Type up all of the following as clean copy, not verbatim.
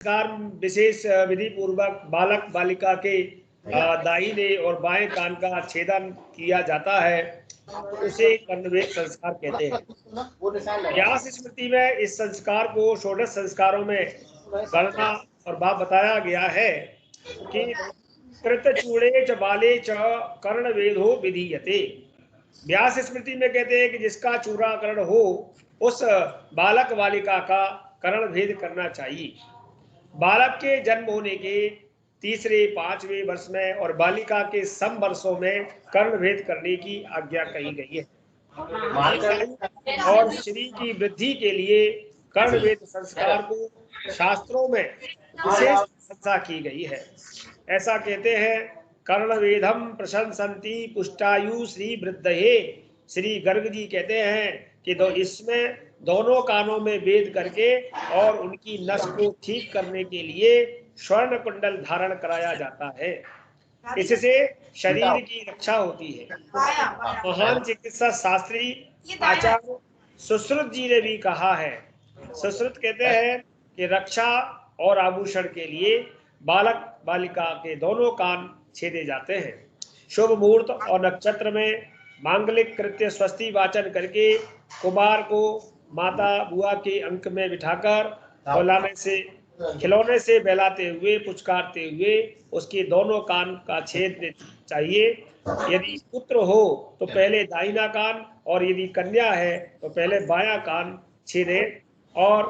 संस्कार विशेष विधि पूर्वक बालक बालिका के दाहिने और बाएं कान का छेदन किया जाता है, उसे कर्णवेद संस्कार कहते हैं। व्यास स्मृति में इस संस्कार को षोडश संस्कारों में गणना और भाव बताया गया है कि कृतचूड़े च बाले च कर्णवेदो विधीयते। व्यास स्मृति में कहते हैं कि जिसका चूड़ाकरण हो उस बालक बालिका का कर्ण भेद करना चाहिए। बालक के जन्म होने के तीसरे पांचवें वर्ष में और बालिका के सम वर्षों में कर्ण भेद करने की आज्ञा कही गई है। और श्री की वृद्धि के लिए कर्ण भेद संस्कार को शास्त्रों में विशेष प्रशंसा की गई है। ऐसा कहते हैं, कर्णवेदम प्रशंसन्ति पुष्टायु श्री वृद्धये। श्री गर्ग जी कहते हैं कि इसमें दोनों कानों में वेद करके और उनकी नस को ठीक करने के लिए स्वर्ण कुंडल धारण कराया जाता है। इससे शरीर की रक्षा होती है। महान चिकित्सा शास्त्री आचार्य सुश्रुत जी ने भी कहा है। सुश्रुत कहते हैं कि रक्षा और आभूषण के लिए बालक बालिका के दोनों कान छेदे जाते हैं। शुभ मुहूर्त और नक्षत्र में मांगलिक कृत्य स्वस्ति वाचन करके कुमार को माता बुआ के अंक में बिठाकर खिलौने से बहलाते हुए पुचकारते हुए उसके दोनों कान का छेद चाहिए। यदि पुत्र हो तो पहले दाहिना कान और यदि कन्या है तो पहले बायां कान छेदे और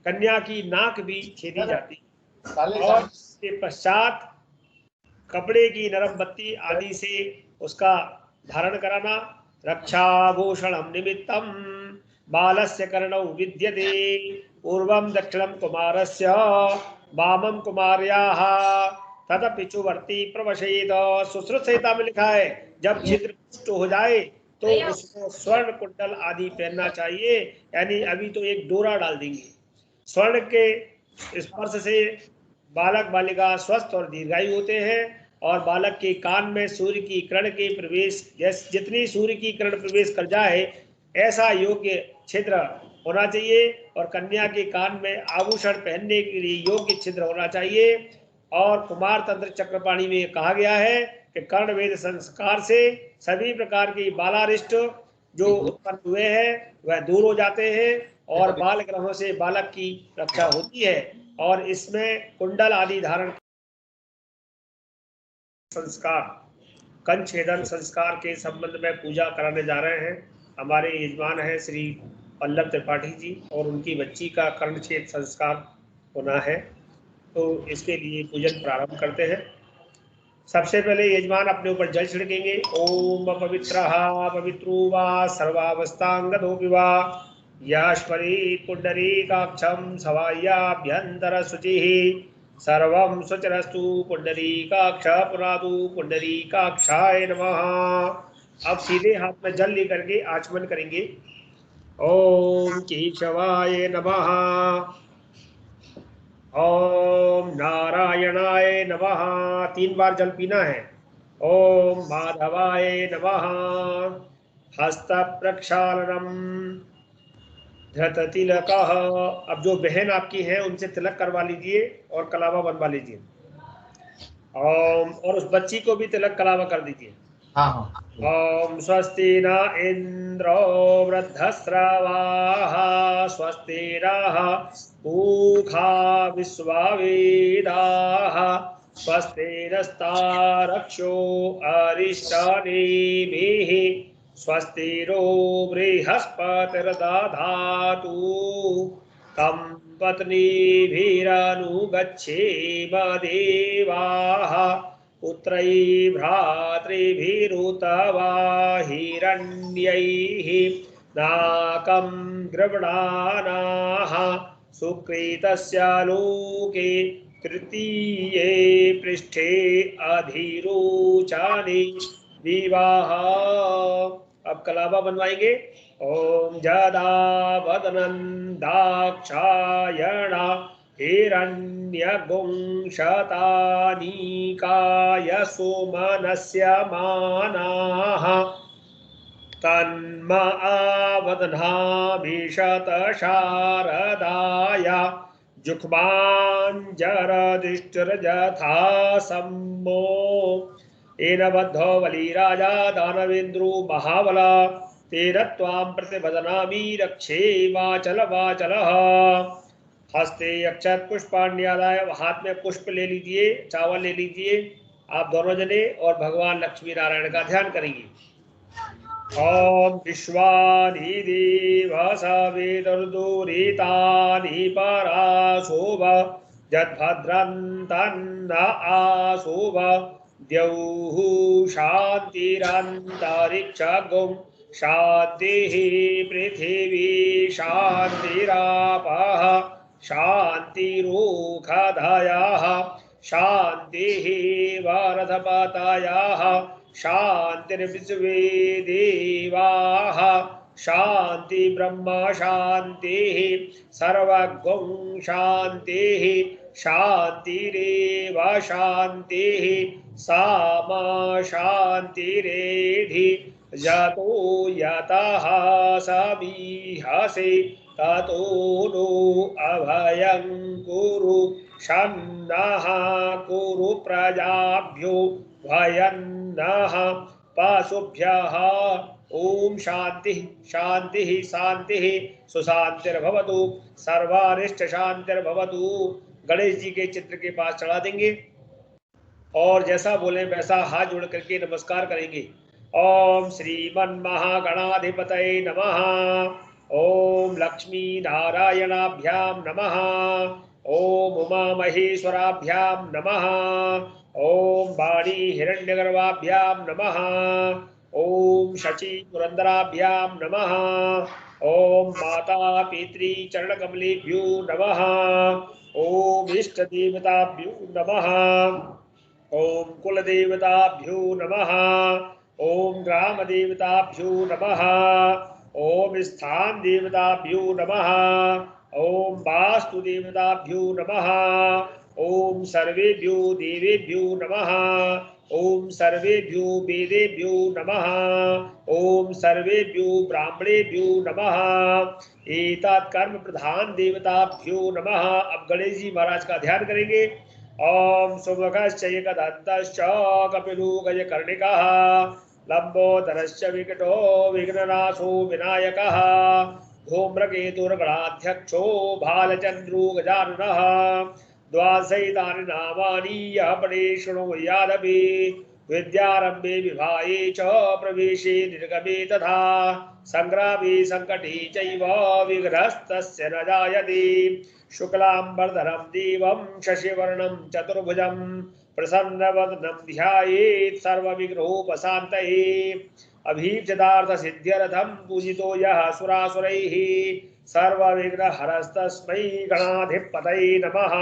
कन्या की नाक भी छेदी जाती और इसके पश्चात कपड़े की नरम बत्ती आदि से उसका धारण कराना। रक्षाभूषणम निमित्तम बालस्य कर्णौ विद्यते पूर्वम दक्षिणम कुमारस्य वामम कुमार्याः तथा पिछुवर्ती प्रवशेद। सुश्रुत संहिता में लिखा है जब छिद्र पुष्ट हो जाए तो उसको स्वर्ण कुंडल आदि पहनना चाहिए, यानी अभी तो एक डोरा डाल देंगे। स्वर्ण के स्पर्श से बालक बालिका स्वस्थ और दीर्घायु होते हैं और बालक के कान में सूर्य की किरण के प्रवेश जितनी सूर्य की किरण प्रवेश कर जाए ऐसा योग्य छिद्र होना चाहिए और कन्या के कान में आभूषण पहनने के लिए योग्य छिद्र होना चाहिए। और कुमार तंत्र चक्रपाणी में कहा गया है कि कर्ण वेद संस्कार से सभी प्रकार की बालारिष्ट जो उत्पन्न हुए हैं वह दूर हो जाते हैं और बाल ग्रहों से बालक की रक्षा होती है। और इसमें कुंडल आदि धारण संस्कार कंछेदन संस्कार के संबंध में पूजा कराने जा रहे हैं। हमारे यजमान हैं श्री पल्लव त्रिपाठी जी और उनकी बच्ची का कर्णछेद संस्कार होना है, तो इसके लिए पूजन प्रारंभ करते हैं। सबसे पहले यजमान अपने ऊपर जल छिड़केंगे। ओम पवित्रः पवित्रो वा सर्वावस्थांगतोऽपि वा यस्मरीत् पुण्डरीकाक्षं सवायाभ्यंतर शुचिः सर्वं सुचरस्तु पुण्डरीकाक्ष पुनातु पुण्डरीकाक्षाय नमः। अब सीधे हाथ में जल लेकर के आचमन करेंगे। ओम केशवाय नमः, ओम नारायणाय नमः। 3 बार जल पीना है। ओम माधवाय नमः। हस्त प्रक्षालनम धृत तिलकः। अब जो बहन आपकी है उनसे तिलक करवा लीजिए और कलावा बनवा लीजिए। और उस बच्ची को भी तिलक कलावा कर दीजिए। ओम स्वस्ति न इंद्रो वृद्धस्रवाः स्वस्ति नः पूषा विश्ववेदाः स्वस्ति नस्तारक्षो अरिष्टनेमिः स्वस्तिरो बृहस्पतिर्दधातु तं पत्नीभिरनुगच्छेम देवाः पुत्रैः भ्रातृभिरुत वा हिरण्यैः नाकं गृह्णानाः सुकृतस्य लोके तृतीये पृष्ठे अधिरोचने विवाह। अब कलावा बनवाएंगे। ओम जदा वदनं दाक्षायणा हिरण्यगुंशतानीकाय सोमनस्य मानाः तन्म आवदनाभिषत शारदाय जुक्माञ्जरदिष्टिर्यथा सम्मो येन बद्धो बलिराजा दानवेन्द्रो महाबला तेन त्वां प्रतिबध्नामि रक्षे वाचलः। हस्ते अक्षत पुष्पाण्यादाय, हाथ में पुष्प ले लीजिए, चावल ले लीजिए आप दोनों जने, और भगवान लक्ष्मी नारायण का ध्यान करेंगे। ओम विश्वानि देव सवितुर्दुरितानि पराशुभ यद्भद्रन्तन्न आशुभ द्यौः शान्तिरन्तरिक्षगुं शान्तिः पृथिवी शान्तिरापः शान्तिरोषधयः शान्तिः वरदपतयः शान्तिर्विश्वे देवाः शान्ति ब्रह्म शान्तिः सर्वगुं शान्तिः शान्तिरेव शान्तिः सामा शान्तिरेधि यतो यतः समीहसे ततो नो अभयं कुरु शन्नः कुरु प्रजाभ्यो भयन्नः पशुभ्यः। ओम शांति शांति शांति सुशांतिर्भवतु सर्वारिष्ट शांतिर्भवतु। गणेश जी के चित्र के पास चढ़ा देंगे और जैसा बोले वैसा हाथ जोड़ करके नमस्कार करेंगे। ओम श्रीमन्महागणाधिपतये नमः। ओम लक्ष्मी नारायणाभ्यां नमः। ओम उमा महेश्वराभ्यां नमः। ओम वाणी हिरण्यगर्भाभ्यां नमः। ओम शची पुरंदराभ्यां नमः। ओम माता पितृ चरणकमलेभ्यो नमः। ओम इष्ट देवताभ्यो नमः। ओम कुल देवताभ्यो नमः। ओम ग्राम देवताभ्यो नमः। ओम स्थान देवताभ्यो नमः। ओम वास्तु देवताभ्यो नमः। ओम सर्वेभ्यो देवेभ्यो नमः। ओम सर्वेभ्यो वेदेभ्यो नमः। ओम सर्वेभ्यो ब्राह्मणेभ्यो नमः। एतत् कर्म प्रधान देवताभ्यो नमः। अब गणेश जी महाराज का ध्यान करेंगे। ओम सुमुखश्च एकदन्तश्च कपिलो गजकर्णिकः लंबोदरश्च विकटो विघ्ननाशो विनायकः धूम्रकेतुर्गणाध्यक्षो भालचन्द्रो गजाननः। द्वादशैतानि नामानि यः पठेत् शृणुयादपि विद्यारम्भे विवाहे च प्रवेशे निर्गमे तथा संग्रामे संकटे चैव विघ्नस्तस्य न जायते। शुक्लाम्बरधरं देवं शशिवर्णं चतुर्भुजं प्रसन्नवदनं ध्यायेत् सर्वविघ्नोपशान्तये। अभीप्सितार्थसिद्ध्यर्थं पूजितो यः सुरासुरैः सर्वविघ्नहरस्तस्मै गणाधिपतये नमः।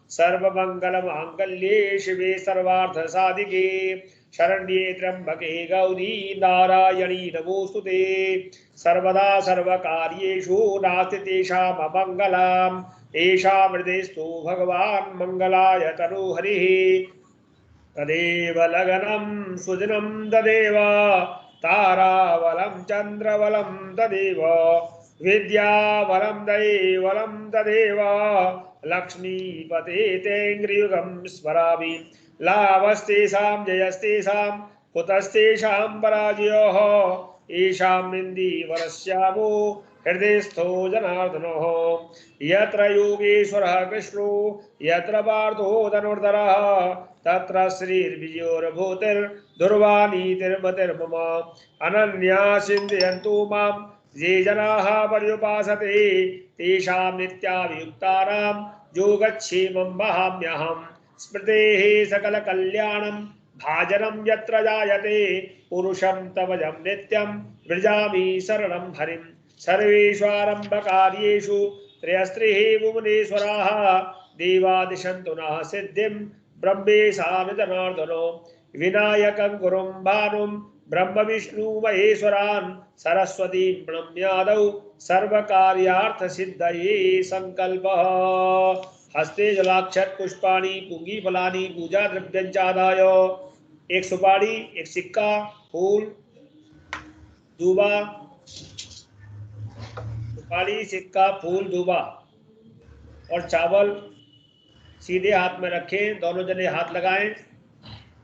सर्वमङ्गलमाङ्गल्ये शिवे सर्वार्थसाधिके शरण्ये त्र्यम्बके गौरी नारायणी नमोस्तुते। सर्वदा सर्वकार्येषु नास्ति तेषाममङ्गलम् एषा हृदयस्थो भगवान् मङ्गलाय तनोहरिः। तदेव लगनं सुदिनं तदेव तारावलं चन्द्रवलं तदेव विद्यावलं दैवलं तदेव लक्ष्मीपते तेङ्ग्रियुगं स्मरामि। लाभस्तेषां जयस्तेषां कुतस्तेषां पराजयोः येषां निन्दीवरस्यामो हृदयस्थो जनार्दनो। यत्र योगेश्वरः कृष्णो यत्र पार्थो धनुर्धरः तत्र श्रीर्विजयोर्भूतिर्दुर्वानीतिर्मतिर्मम। अनन्या चिन्तयन्तु मां ये जनाः पर्युपासते तेषां नित्याभियुक्तानां योगक्षेमं वहाम्यहम्। स्मृतेः सकलकल्याणं भाजनं यत्र जायते पुरुषं तमजं नित्यं व्रजामि शरणं हरिं। सर्वेष्वारम्भकार्येषु त्रयस्त्रिः भुवनेश्वराः देवादिशन्तु नः सिद्धिं ब्रह्मेशानुजनार्दनो। विनायकं गुरुं भानुं ब्रह्म विष्णु महेश्वरान् सरस्वतीं प्रणम्यादौ सर्वकार्यार्थसिद्धये संकल्पः। हस्ते जलाक्षत पुष्पाणि पुंगी फलानि पूजा द्रव्यञ्चादाय एक सुपारी एक सिक्का फूल दूबा, सुपारी सिक्का फूल दूबा और चावल सीधे हाथ में रखें, दोनों जने हाथ लगाएं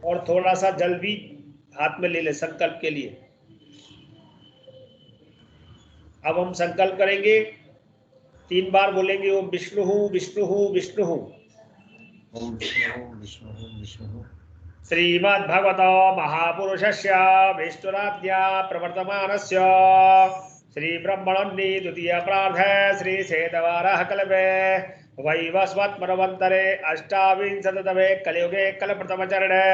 और थोड़ा सा जल भी हाथ में ले लें संकल्प के लिए। अब हम संकल्प करेंगे, 3 बार बोलेंगे ओम विष्णु हूँ विष्णु हूँ विष्णु हूँ। ओम विष्णु विष्णु विष्णु। श्रीमद्भगवतो महापुरुषस्य विष्णुराज्ञा प्रवर्तमानस्य श्रीब्रह्मणन्नि द्वितीय प्रार्थे श्रीसेतवारः कल्पे वैवस्वत्मन्वन्तरे अष्टाविंशतितमे कलियुगे कलप्रथमचरणे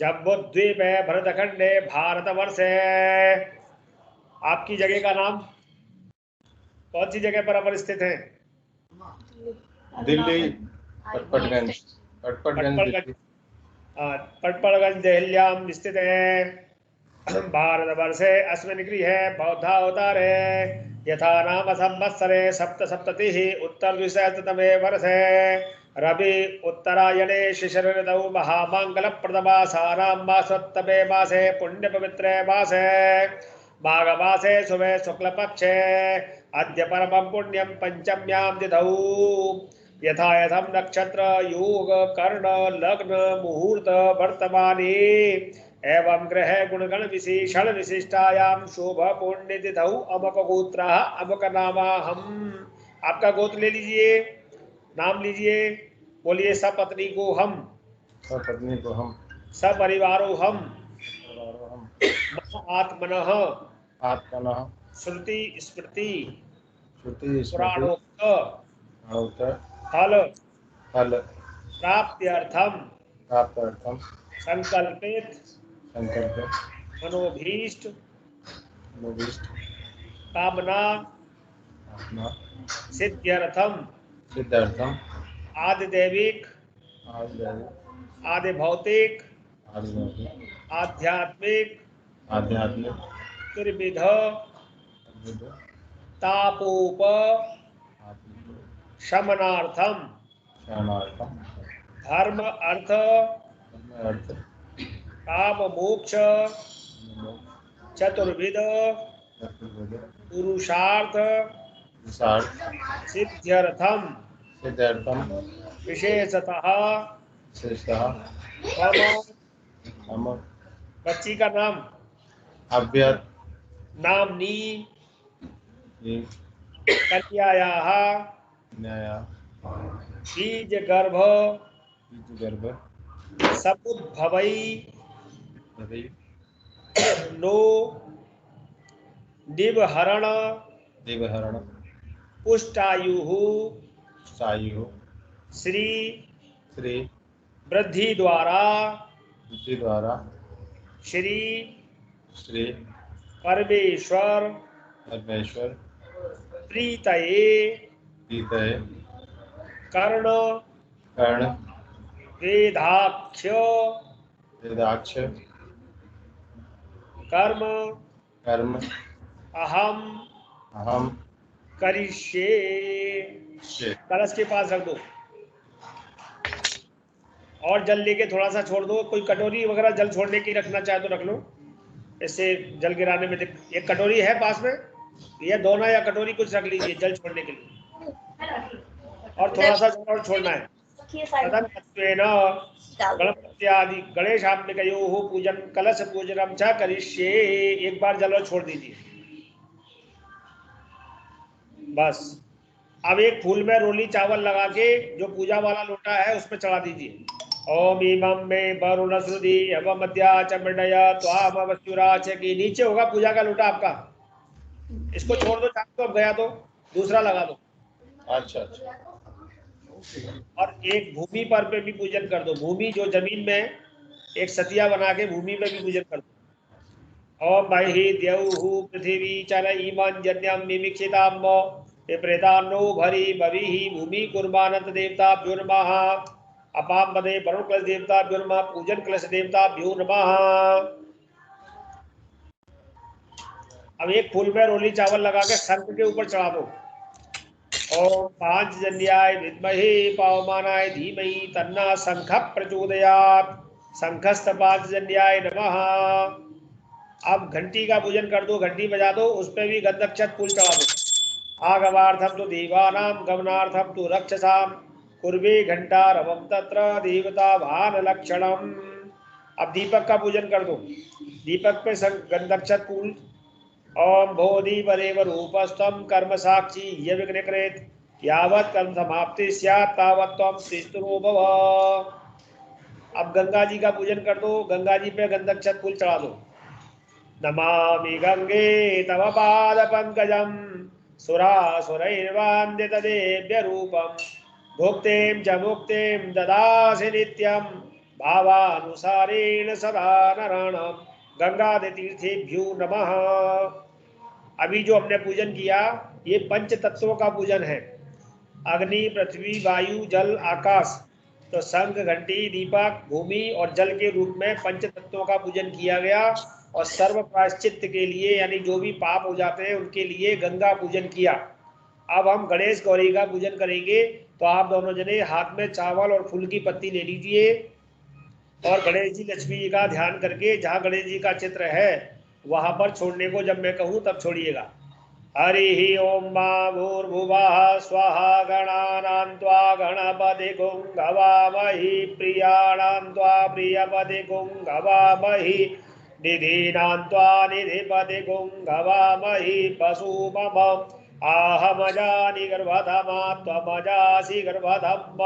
जम्बूद्वीपे भरतखंडे भारतवर्षे। आपकी जगह का नाम कौन सी जगह पर अपन स्थित हैं? दिल्ली पटपटगंज। पटपड़गंज देहल्यां स्थित है। भारतवर्षे अस्मिन् गृहे बौद्धावतारे यथा नाम संवत्सरे सप्तसप्ततिः उत्तरद्विसहस्रतमे वर्षे रवि उत्तरायणे शिशिर ऋतौ महामङ्गलप्रदमासानां मासोत्तमे मासे पुण्यपवित्रे मासे माघमासे शुभे शुक्लपक्षे अद्य परमं पुण्यं पंचम्यां तिथौ यथा यथम नक्षत्र योग कर्ण लग्न मुहूर्त वर्तमाने एवं ग्रह गुणगण विशेषण विशिष्टायाम शुभ पुण्य तिथौ अमुक गोत्र अमुक नामा हम। आपका गोत्र ले लीजिए, नाम लीजिए, बोलिए सपत्नी को हम, सपत्नी को हम, सपरिवारो हम, आत्मनः आत्मनः श्रुति स्मृति श्रुति पुराणोक्त फल प्राप्त्यर्थम संकल्पित मनोभीष्ट कामना सिद्ध्यर्थम आदिदैविक आदिभौतिक आध्यात्मिक त्रिविध तापोप शमनार्थम धर्म अर्थ काम मोक्ष चतुर्विध पुरुषार्थ सिद्ध्यर्थम विशेषतः बच्ची का नाम अभ्यत नामनी कन्यायाः बीज गर्भ समुद्भवै नो दिवहरण पुष्टायुः श्री वृद्धि द्वारा श्री परमेश्वर प्रीतये कर्ण वेदाख्य कर्म अहम करिष्ये। कलश के पास रख दो और जल लेके थोड़ा सा छोड़ दो। कोई कटोरी वगैरह जल छोड़ने की रखना चाहे तो रख लो, इससे जल गिराने में एक कटोरी है पास में, या दोना या कटोरी कुछ रख लीजिए जल छोड़ने के लिए, और थोड़ा सा जल और छोड़ना है। गणपत्यादि गणेशात्मकयोः पूजन कलश पूजनम च करिष्ये। एक बार जल और छोड़ दीजिए बस। अब एक फूल में रोली चावल लगा के जो पूजा वाला लोटा है उसमें चढ़ा दीजिए। ओम इमं मे वरुण श्रुति एवं मध्या चमडया त्वाम वस्तुराच की नीचे होगा पूजा का लोटा आपका। इसको छोड़ दो, चाहे तो अब गया तो दूसरा लगा दो। अच्छा। और एक भूमि पर पे भी पूजन कर दो। भूमि जो जमीन में एक सतिया बना के भूमि में भी पूजन कर दो। ओम महि द्यौः पृथिवी चर इमं जन्यं मिमिक्षिताम विप्रेतान्नो भरी भविः भूमि कुर्बानंत देवताभ्यो नमः। अपाम पदे वरुण कलश देवताभ्यो नमः। पूजन कलश देवताभ्यो नमः। अब एक फूल में रोली चावल लगा के शंख के ऊपर चढ़ा दो। ओम पांचजन्याय विद्महे पवमानाय धीमहि तन्नः शंखः प्रचोदयात्। शंखस्थ पांचजन्याय नमः। अब घंटी का पूजन कर दो, घंटी बजा दो, उस पे भी गंधक फूल चढ़ा दो। आगमार्थम तो देवानां गमनार्थम तो रक्षसाम कुर्वे घंटारवम तत्र देवता भान लक्षणम। अब दीपक का पूजन कर दो। दीपक पे गंधक्षत फूल। ओम बोधि परेव रूपस्थम कर्म साक्षी ये विघ्नकृत यावत कर्म समाप्ति स्यात् तावत् त्वं स्थिरो भव। अब गंगा जी का पूजन कर दो। गंगा जी पे गंधक्षत फूल चढ़ा दो। नमामि गंगे तव पाद पंकजम सुरासुरैर्वन्दितदेव्य रूपम भुक्तिं च मुक्तिं ददासि नित्यं भावानुसारेण सदा नराणां गंगातीर्थेभ्यो नमः। अभी जो हमने पूजन किया ये पंच तत्वों का पूजन है। अग्नि पृथ्वी वायु जल आकाश। तो शंख घंटी दीपक भूमि और जल के रूप में पंच तत्वों का पूजन किया गया। और सर्व प्रायश्चित के लिए यानी जो भी पाप हो जाते हैं उनके लिए गंगा पूजन किया। अब हम गणेश गौरी का पूजन करेंगे। तो आप दोनों जने हाथ में चावल और फूल की पत्ती ले लीजिए और गणेश जी लक्ष्मी जी का ध्यान करके जहाँ गणेश जी का चित्र है वहां पर छोड़ने को जब मैं कहूँ तब छोड़िएगा। हरि ओम मा भूर्भुवः स्वाहा गणानां त्वा गणपतिगुं हवामहि प्रियाणां त्वा प्रियपतिगुं हवामहि निधीनां त्वा निधिपतिगुं हवामहि पशुमम आहमजानि गर्भधमा त्वमजासि गर्भधम्म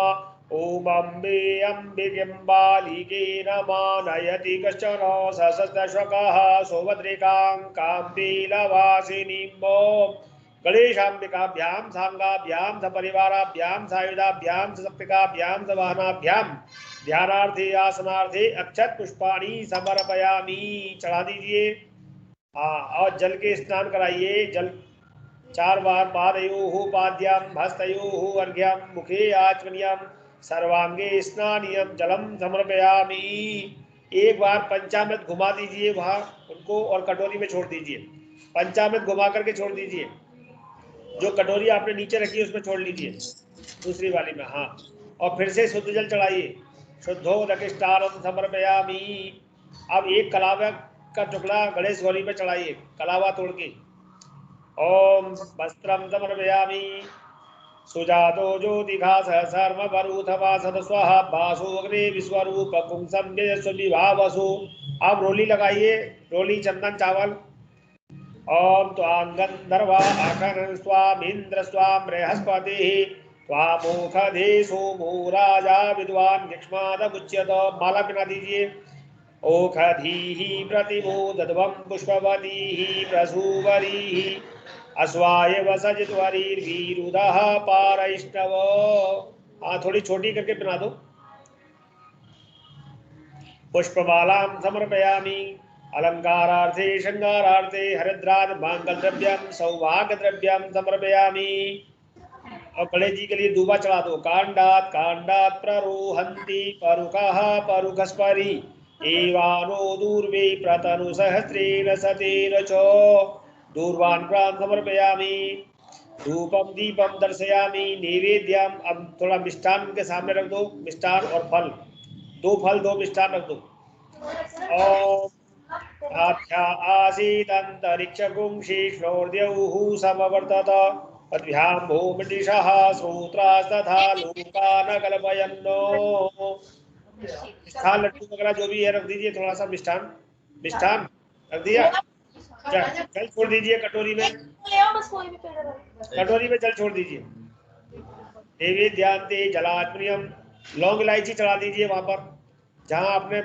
ओम अम्बे अम्बिकिं बालिके नमानयति कश्चन सशस्त्रशकः सुभद्रिकां काम्बीलवासिनीं। ओम गणेशाम्बिकाभ्यां सांगाभ्यां सपरिवाराभ्यां सायुधाभ्यां सप्तिकाभ्यां सवाहनाभ्यां ध्यानार्थे आसनार्थे अक्षत पुष्पाणि समर्पयामि। चढ़ा दीजिए। और जल के स्नान कराइए। जल 4 बार पादयोः पाद्यं हस्तयोः अर्घ्यं मुखे आचमनीयं सर्वांगे स्नानीयं जलम समर्पयामि। एक बार पंचामृत घुमा दीजिए वहां उनको और कटोरी में छोड़ दीजिए। पंचामृत घुमा करके छोड़ दीजिए। जो कटोरी आपने नीचे रखी है उसमें छोड़ लीजिए दूसरी वाली में। हाँ, और फिर से शुद्ध जल चढ़ाइए। शुद्धोदकिष्टारं समर्पयामि। अब एक कलावा का टुकड़ा गणेश गौरी पे चढ़ाइए कलावा तोड़ के। ओम वस्त्रं समर्पयामि सुजातो ज्योतिघास सर्वरूथवा सदस्वः भासो अग्नि विश्वरूप पुंसं विभावसु। अब रोली लगाइए। रोली चंदन चावल। ओम त्वां गंधर्वा आकर्षन् स्वामिन्द्र स्वां बृहस्पतिः त्वामोखधे सोमो राजा विद्वान् यक्ष्मादमुच्यत। माला पहना दीजिए। ओखधीः प्रतिमोदध्वं पुष्पवतीः प्रसूवरीः अश्वाय वसजित्वरीर्वीरुदः पारैष्णव। हाँ, थोड़ी छोटी करके बना दो। पुष्पमालां समर्पयामि अलंकारार्थे श्रृंगारार्थे हरिद्राज मांगल्यद्रव्यं सौभाग्यद्रव्यं समर्पयामि। और गणेश जी के लिए दूबा चढ़ा दो। कांडात कांडात प्ररोहन्ति परुकः परुकस्परि एवानो दूर्वे प्रतनु सहस्रेण सतेन च दूर्वान् प्राण समर्पयामि। धूपम दीपम दर्शयामि नैवेद्यम। अब थोड़ा मिष्ठान उनके सामने रख दो। मिष्ठान और फल, 2 फल 2 मिष्ठान रख दो। ओम आख्या आसीत् अंतरिक्षगुं शीर्ष्णोर्द्यौः समवर्तत पद्भ्यां भूमिदिशः श्रोत्रास्तथा लोकान् कल्पयन्नो। मिष्ठान लड्डू वगैरह जो भी है रख दीजिए। थोड़ा सा मिष्ठान मिष्ठान रख दिया। जल छोड़ दीजिए कटोरी में। कटोरी में जल छोड़ दीजिए। देवी ध्यानते जलात्मनियम। लौंग इलायची चढ़ा दीजिए वहां पर जहां आपने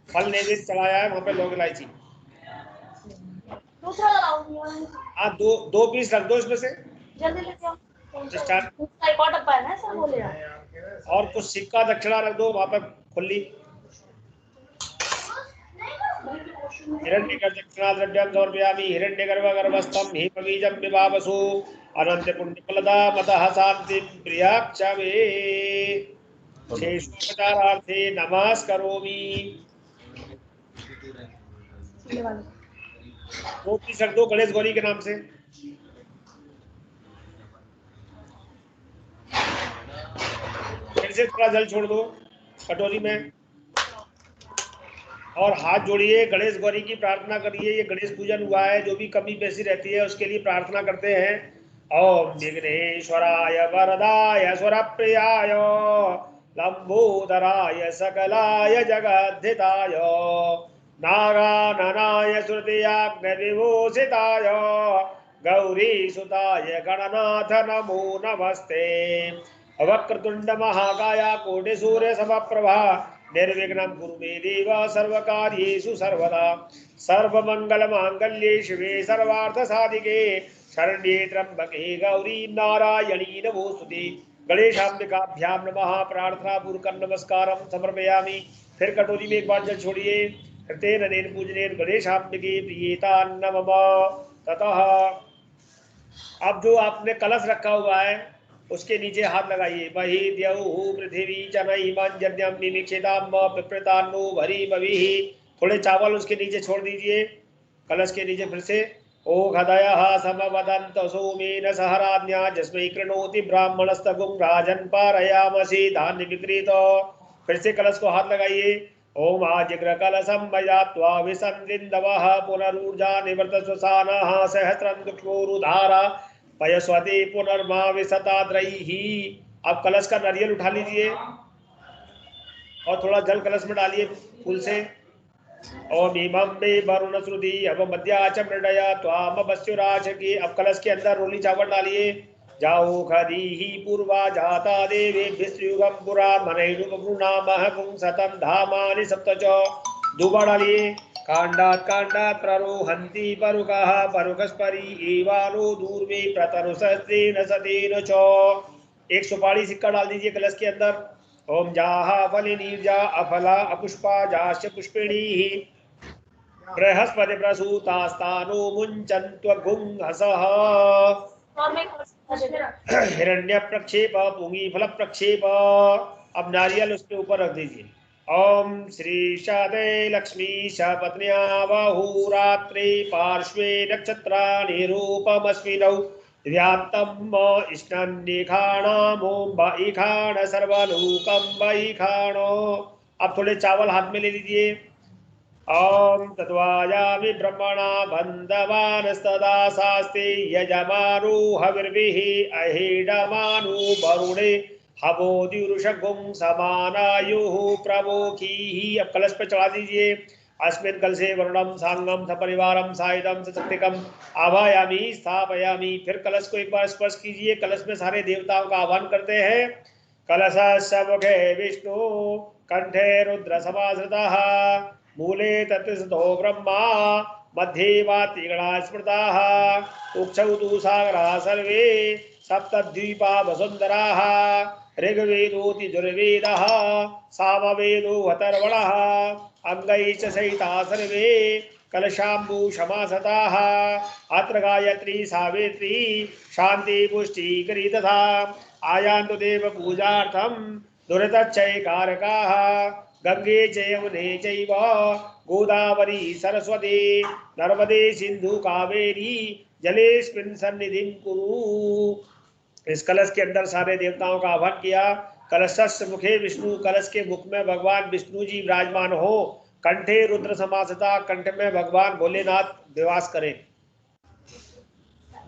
फल नैवेद्य चढ़ाया है वहां पे लौंग इलायची। हाँ, 2 पीस रख दो इसमें से। और कुछ सिक्का दक्षिणा रख दो वहां पर खुली। हिरण्यगर्भदक्षिणा द्रव्यं समर्पयामि हिरण्यगर्भगर्भस्थं हेमबीजं विभावसु अनंत पुण्यफलदा मतः शान्तिं प्रियाक्षवे शेषोपचारार्थे नमस्करोमि। 2 पीस रख दो गणेश गौरी के नाम से। फिर से थोड़ा जल छोड़ दो कटोरी में और हाथ जोड़िए। गणेश गौरी की प्रार्थना करिए। ये गणेश पूजन हुआ है, जो भी कमी बेसी रहती है उसके लिए प्रार्थना करते हैं। ओम विघ्नेश्वराय वरदाय सुरप्रियाय लंबोदराय सकलाय जगद्धिताय नागाननाय श्रुतियाग्निविभूषिताय गौरीसुताय गणनाथ नमो नमस्ते। वक्रतुंड महाकाय कोटिसूर्य समप्रभा निर्विघ्नं कुरु मे देव सर्वकार्येषु सर्वदा। सर्वमंगल मांगल्ये शिवे सर्वार्थ साधिके शरण्ये त्र्यंबके गौरी नारायणी नमोस्तुते। गणेशाम्बिकाभ्याम नमः। प्रार्थना पूर्वक नमस्कारम समर्पयामि। फिर कटोरी में एक बार जल छोड़िए। तेन नेन पूजनेन गणेशाम्बिके प्रियेता नमः। ततः अब जो आपने कलश रखा हुआ है उसके नीचे हाथ लगाइए। मही द्यौः पृथ्वी जनैमं यज्ञं निमीक्षिताम पिप्रतान्नो भरीमभिः। थोड़े चावल उसके नीचे छोड़ दीजिए कलश के नीचे। फिर से ओघदयः समवदन्त सोमेन सहराज्ञा जस्मै कृणोति ब्राह्मणस्तगुं राजन् पारयामसि धान्य विक्रीत। फिर से कलश को हाथ लगाइए। ओम आजिग्र कलशं मयात्वा विसन्दिन्दवः पुनरूर्जा निवृत श्वसानः सहस्रं दुक्ष्मोरुधारा पयस्वती पुनर्मा विसताद्रैहि। अब कलश का नारियल उठा लीजिए और थोड़ा जल कलश में डालिए फूल से। ओम इमं मे वरुण श्रुति अब मध्याच मृडया त्वाम वस्युराचकी। अब कलश के अंदर रोली चावल डालिए। जाओ खदीहि पूर्वा जाता देवेभ्यस्युगं पुरा मनैनुपगृणामः पुंसतं धामानि सप्त च। दुबा डालिए। कांडात कांडात प्ररोहन्ति परुकः परुकस्परि एवानो दूर्वे प्रतरुसस्तेन सतेन च। एक सुपारी सिक्का डाल दीजिए कलश के अंदर। ओम जाहा फलिनीर्जा अफला अपुष्पा जाश्च पुष्पिणीः बृहस्पति प्रसूतास्तानो मुञ्चन्त्वगुंहसः। हिरण्य प्रक्षेप पुंगी फल प्रक्षेप। अब नारियल उसके ऊपर रख दीजिए। ओम श्री शादे लक्ष्मी पत्न्या बहुरात्रि पार्श्वे नक्षत्राणि रूपमस्मिनौ व्यात्तम इष्टन्निखाणामों बईखाण सर्वलोकं बईखाणो। अब थोड़े चावल हाथ में ले लीजिए। ओम तद्वायामि ब्रह्मणा बन्धवानस्तदा शास्ति यजमानो हविर्भिः अहीडमानो वरुणे हवोद्युरुषगुं समानायुः प्रवोखीः। अब कलश पे चढ़ा दीजिए। अस्मिन् कलशे वरुणं सांगं सपरिवारं सायुधं सशक्तिकं आवायामि स्थापयामि। फिर कलश को एक बार स्पर्श कीजिए। कलश में सारे देवताओं का आह्वान करते हैं। कलशस्य मुखे विष्णु कंठे रुद्र समाश्रितः मूले तत्स्थितो ब्रह्मा मध्ये वातिगणा स्मृताः उक्षौ तु सागराः सर्वे सप्तद्वीपा वसुन्धराः ऋग्वेदोऽतिजुर्वेदः सामवेदो अथर्वणः अंगैश्च सहिताः सर्वे कलशाम्बु समासताः अत्र गायत्री सावित्री शांति पुष्टिकरी तथा आयान्तु देव पूजार्थं दुरितक्षयकारकाः गंगे च यमुने चैव गोदावरी सरस्वती नर्मदे सिंधु कावेरी जलेस्मिन् सन्निधिं कुरु। इस कलश के अंदर सारे देवताओं का आह्वान किया। कलशस्य मुखे विष्णु, कलश के मुख में भगवान विष्णु जी विराजमान हो। कंठे रुद्र समासता, कंठ में भगवान भोलेनाथ निवास करें।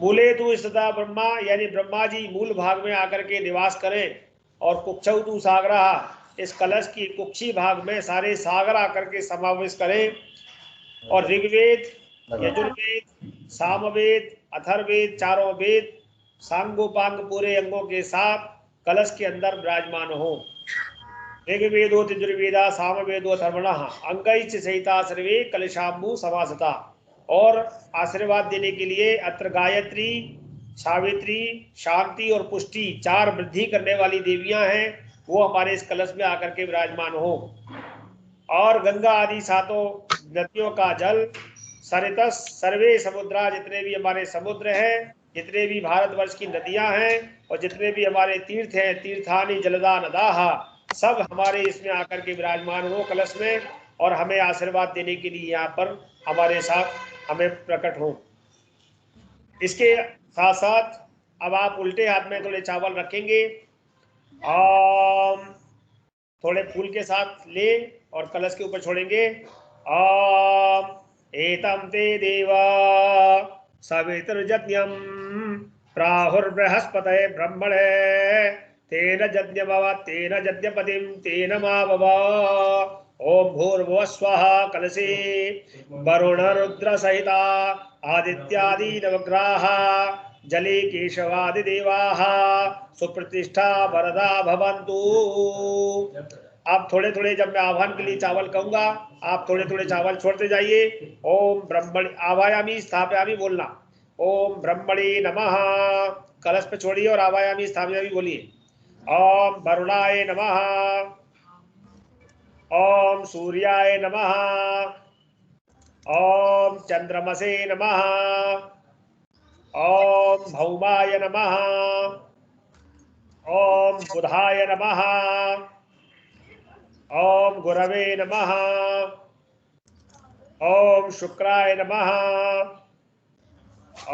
मूले तु स्थिता ब्रह्मा, यानी ब्रह्मा जी मूल भाग में आकर के निवास करें। और कुक्षौ तु सागरा, इस कलश की कुक्षी भाग में सारे सागर आकर के समावेश करें। और ऋग्वेद, यजुर्वेद, सामवेद, अथर्ववेद, चारों वेद सांगोपांग पूरे अंगों के साथ कलश के अंदर विराजमान हो। ऋग्वेदो यजुर्वेदा सामवेदो अथर्वणः अंगैश्च सहिता सर्वे कलशाम्बु समासता। और आशीर्वाद देने के लिए अत्र गायत्री, सावित्री, शांति और पुष्टि चार वृद्धि करने वाली देवियां हैं, वो हमारे इस कलश में आकर के विराजमान हो। और गंगा आदि सातों नदियों का जल, सरितस सर्वे समुद्रा, जितने भी हमारे समुद्र हैं, जितने भी भारतवर्ष की नदियां हैं और जितने भी हमारे तीर्थ हैं, तीर्थानि जलदा नदाः, सब हमारे इसमें आकर के विराजमान हो कलश में। और हमें आशीर्वाद देने के लिए यहाँ पर हमारे साथ हमें प्रकट हो। इसके साथ साथ अब आप उल्टे हाथ में थोड़े चावल रखेंगे। थोड़े फूल के साथ ले और कलश के ऊपर छोड़ेंगे। एतम ते देवा सवितर्जन्यम प्राहुर्बृहस्पतये ब्रह्मणे तेन यज्ञपतिं तेन मावव। ओम भूर्भुवः स्वः कलशे वरुण रुद्र सहिता आदित्यादि नवग्रहाः जले केशवादिदेवाः सुप्रतिष्ठा वरदा भवन्तु। आप थोड़े थोड़े, जब मैं आह्वान के लिए चावल कहूंगा आप थोड़े थोड़े चावल छोड़ते जाइए। ओम ब्रह्मणि आवायामी स्थापयामी बोलना। ओम ब्रह्मणि नमः कलश पे छोड़िए और आवायामी स्थापयामी बोलिए। ओम वरुणाय नमः, ओम सूर्याय नमः, ओम चंद्रमसे नमः, ओम भौमाय नमः, ओम बुधाय नमः, ओम गुरवे नमः, ओम शुक्राय नमः,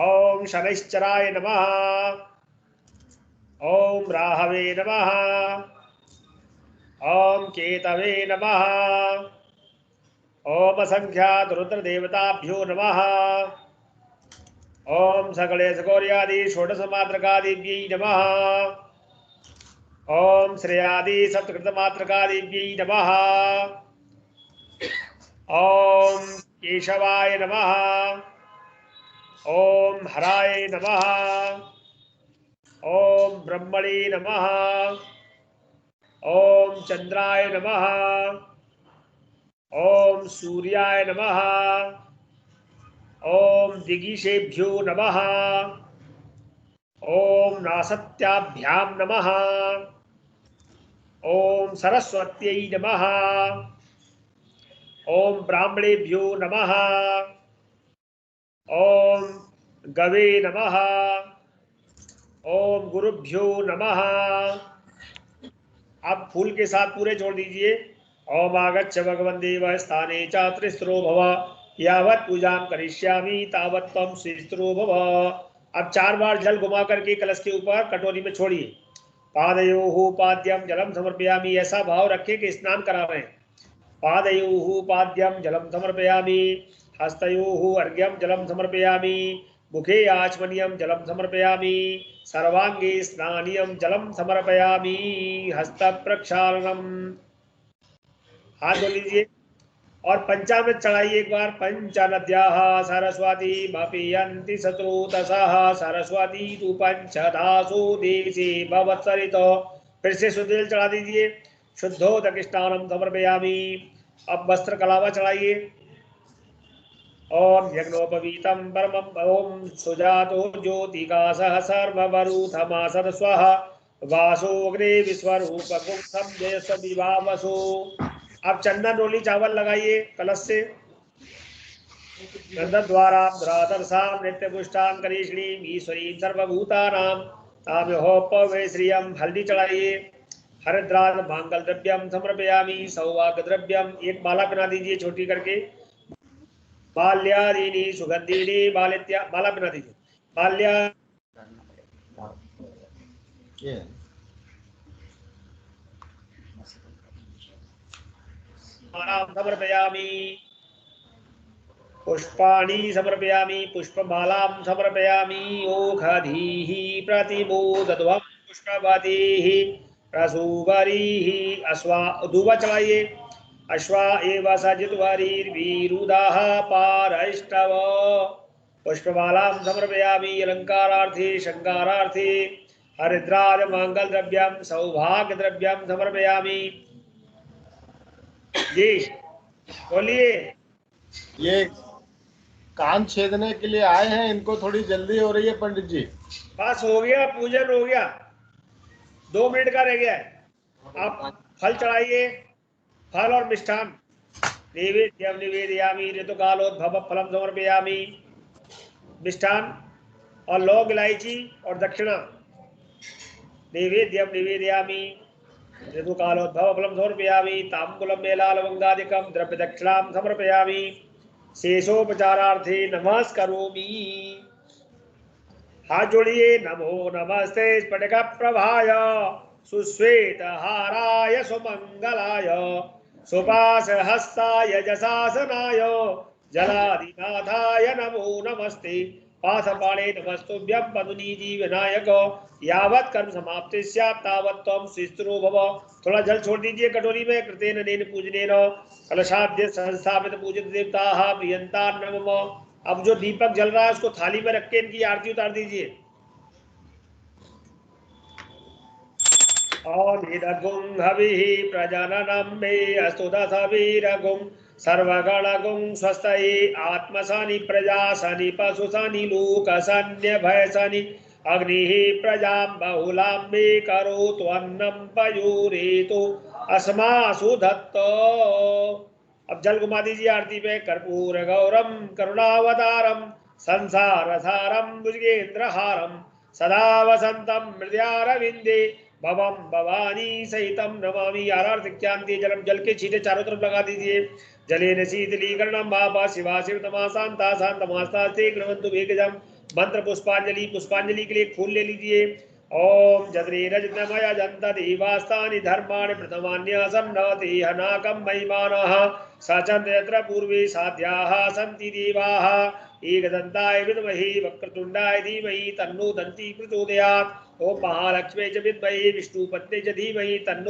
ओम शनैश्चराय नमः, ओम राहवे नमः, ओम केतवे नमः, ओम असंख्यात रुद्र देवताभ्यो नमः, ओम सकलेश गौर्यादि षोडश मात्रकादिभ्यै नमः, ओम श्रेयादि सप्तकृत मात्रकादिभ्यै नमः, ओम केशवाय नमः, ओम हराय नमः, ओम ब्रह्मणे नमः, ओम चंद्राय नमः, ओम सूर्याय नमः, ओम दिगीशेभ्यो नमः, ओम नासत्याभ्यां नमः, ओम सरस्वत्यै नमः, ओम ब्राह्मणेभ्यो नमः, ओम गवे नमः, ओम गुरुभ्यो नमः। आप फूल के साथ पूरे जोड़ दीजिए। ओम आगच्छ भगवन् देव स्थाने च त्रिस्रो भव यावत् पूजां करिष्यामि तावत् त्वं श्रीस्रो भव। अब 4 बार जल घुमा करके कलश के ऊपर कटोरी में छोड़िए। पादयोः पाद्यं जलम समर्पयामि, ऐसा भाव रखें कि स्नान करा रहे हैं। पादयोः पाद्यं जलम समर्पयामि, हस्तयोः अर्घ्यं जलम समर्पयामि, मुखे आचमनीयं जलम समर्पयामि, सर्वांगे स्नानीयं जलम समर्पयामि, हस्त प्रक्षालनम। हाथ धो लीजिए और पंचामृत चढ़ाइए एक बार। पंच नद्याः सरस्वती मपीयन्ति शत्रुतसः सरस्वती तु पंचधासु देशे भवत्सरितो। फिर से शुद्ध जल चढ़ा दीजिए। शुद्धोदक स्नानम समर्पयामि। अब वस्त्र कलावा चढ़ाइए। ओम यज्ञोपवीतं परमं ओम सुजातो ज्योतिकासः सर्ववरूथमासद स्वाहा वासोऽग्रे विश्वरूपगुं संजयस्व विभावसो। अब चंदन रोली चावल लगाइए कलश से। गंधद्वारा द्रादर्शां नित्यपुष्टां करीष्णीं ईश्वरीं सर्वभूतानां ताम्योपवे श्रियं। हल्दी चढ़ाइए। हरिद्राद मांगल द्रव्यम समर्पयामि। सौभाग्य द्रव्यम, एक माला बना दीजिए छोटी करके। बाल्यादीनि सुगंधीनि बालित्या, माला बना दीजिए। बाल्या समर्पयामि। पुष्पाणि समर्पयामि। पुष्पमालां समर्पयामि। ओषधीः प्रतिमोदध्वं पुष्पवतीः प्रसूवरीः। अश्वा दूबा चढ़ाइए। अश्वा एव सजित्वरीर्वीरुदाः पारैष्टव। पुष्पमालां समर्पयामि। अलंकारार्थे शृंगारार्थे हरिद्राज मांगल द्रव्यम सौभाग्य द्रव्यम समर्पयामि। जी बोलिए। ये कान छेदने के लिए आए हैं, इनको थोड़ी जल्दी हो रही है पंडित जी। बस हो गया, पूजन हो गया, 2 मिनट का रह गया है। आप फल चढ़ाइए, फल और मिष्ठान। नैवेद्यम निवेदयामि ऋतुकालोद्भव फलम समर्पयामि। मिष्ठान और लौंग इलायची और दक्षिणा। नैवेद्यम निवेदयामि ऋतुकालोद्भव फलम समर्पयामि। ताम्बूलम मेलालवंगादिकं द्रव्य दक्षिणां समर्पयामि। शेषोपचारार्थे नमस्करोमि। हाथ जोड़िए। नमो नमस्ते स्फटिक प्रभाय सुश्वेत हाराय सुमंगलाय सुपास हस्ताय जशासनाय जलाधिनाथाय नमो नमस्ते। पाशपाणे नमस्तुभ्यं पदुनीजी विनायक यावत् कर्म समाप्ति स्यात् तावत् त्वं स्थिरो भव। थोड़ा जल छोड़ दीजिए कटोरी में। कृतेन नेन पूजनेन कलशाद्य संस्थापित पूजित देवताः प्रियंता नमः। अब जो दीपक जल रहा है उसको थाली में रख के इनकी आरती उतार दीजिए। निरगुं हविः प्रजननं मे अस्तु दशवीरगुं सर्वगणगुं स्वस्तये आत्मसनि प्रजासनि पशुसनि लोकसन्यभयसनि अग्निः प्रजां बहुलां मे करोतु अन्नं पयोरेतु अस्मासु दत्त। अब जल घुमा दीजिए आरती पे। कर्पूर गौरम करुणावतारम संसारसारम भुजगेन्द्रहारम सदा वसंतम हृदयारविंदे भवम भवानी सहितम नमामि। आरार्थिक्यांति जलम। जल के छींटे चारों तरफ लगा दीजिए। जलेन शीतलीकरणम बाबा शिवा शिव तमा शांता शांतमास्तास्ते गृहन्तु वेगजम। मंत्र पुष्पांजलि। पुष्पांजलि के लिए फूल ले लीजिए। ओम जद्रे रजतमय जंत देवास्तानि धर्माणि प्रथमान्यासन्नते हनाकं महिमानः सचन्त यत्र पूर्वे साध्याः सन्ति देवाः एकदन्ताय विद्महे वक्रतुण्डाय धीमहि तन्नो दन्ती प्रचोदयात्। ओम महालक्ष्मी च विद्महे विष्णुपत्नी च धीमहि तन्नो